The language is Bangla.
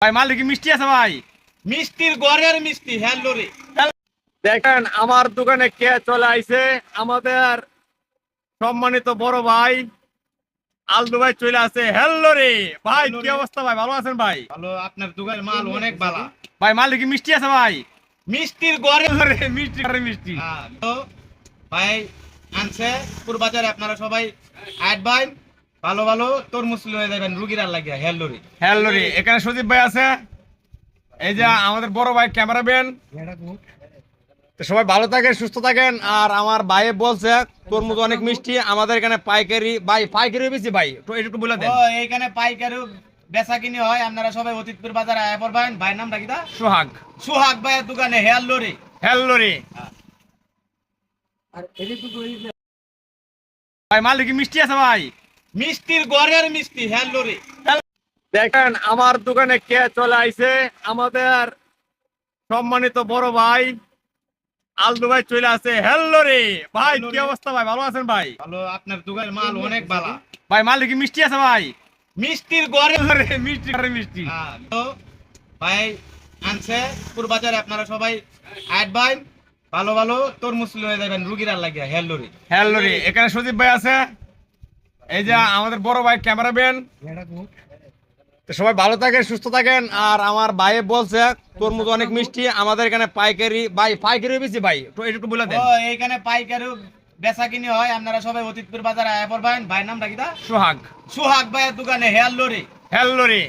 ভাই মাল কি মিষ্টি আছে ভাই? মিষ্টির গড়ের মিষ্টি হ্যালো রে। দেখেন আমার দোকানে কে চলে আইছে, আমাদের সম্মানিত বড় ভাই আলদু ভাই চলে আসে। হ্যালো রে ভাই, হ্যালো কি রে। অবস্থা ভাই? ভালো আছেন ভাই? ভালো, আপনার দোকানের মাল অনেক ভালো। ভাই মাল কি মিষ্টি আছে ভাই? মিষ্টির গড়ের হ্যালো রে, মিষ্টি করে মিষ্টি। তো ভাই আনছে বাজারে, আপনারা সবাই আট ভাই ভালো ভালো তরমুজ লয়ে যাবেন রুগীরা লাগিয়া হ্যালো রে। হ্যালো রে, এখানে সজীব ভাই আছে, এই যে আমাদের বড় ভাই ক্যামেরাম্যান। তো সবাই ভালো থাকেন, সুস্থ থাকেন। আর আমার ভাই বলছে তরমুজ অনেক মিষ্টি, আমাদের এখানে পাইকারি ভাই, পাইকারি বেশি ভাই, তো একটু বলে দেন। ও এইখানে পাইকারি বেচা কিনি হয়, আপনারা সবাই অতীতপুর বাজারে আয়া পড়বেন। ভাইয়ের নামটা কি? সোহাগ। সোহাগ ভাইয়ের দোকানে হ্যালো রে। হ্যালো রে ভাই, মাল কি মিষ্টি আছে ভাই? মিষ্টির গড়ের মিষ্টি হ্যালো রে। দেখেন আমার দোকানে কে চলে আইছে, আমাদের সম্মানিত বড় ভাই আলদু ভাই চলে আসে। হ্যালো রে ভাই, হ্যালো কি রে। অবস্থা ভাই? ভালো আছেন ভাই? ভালো, আপনার দোকানের মাল অনেক ভালো। ভাই মাল কি মিষ্টি আছে ভাই? মিষ্টির গড়ের হ্যালো রে, মিষ্টি করে মিষ্টি। তো ভাই আনছে বাজারে, আপনারা সবাই আট ভাই ভালো ভালো তরমুজ লয়ে যাবেন রুগীরা লাগিয়া হ্যালো রে। হ্যালো রে, এখানে সজীব ভাই আছে, এই যে আমাদের বড় ভাই ক্যামেরাম্যান। তো সবাই ভালো থাকেন, সুস্থ থাকেন। আর আমার ভাই বলছে তরমুজ অনেক মিষ্টি, আমাদের এখানে পাইকারি ভাই, পাইকারি বেশি ভাই, তো একটু বলে দেন। ও এইখানে পাইকারি বেচা কিনি হয়, আপনারা সবাই অতীতপুর বাজারে আয়া পড়বেন। ভাইয়ের নামটা কি? সোহাগ। সোহাগ ভাইয়ের দোকানে হ্যালো রে। হ্যালো রে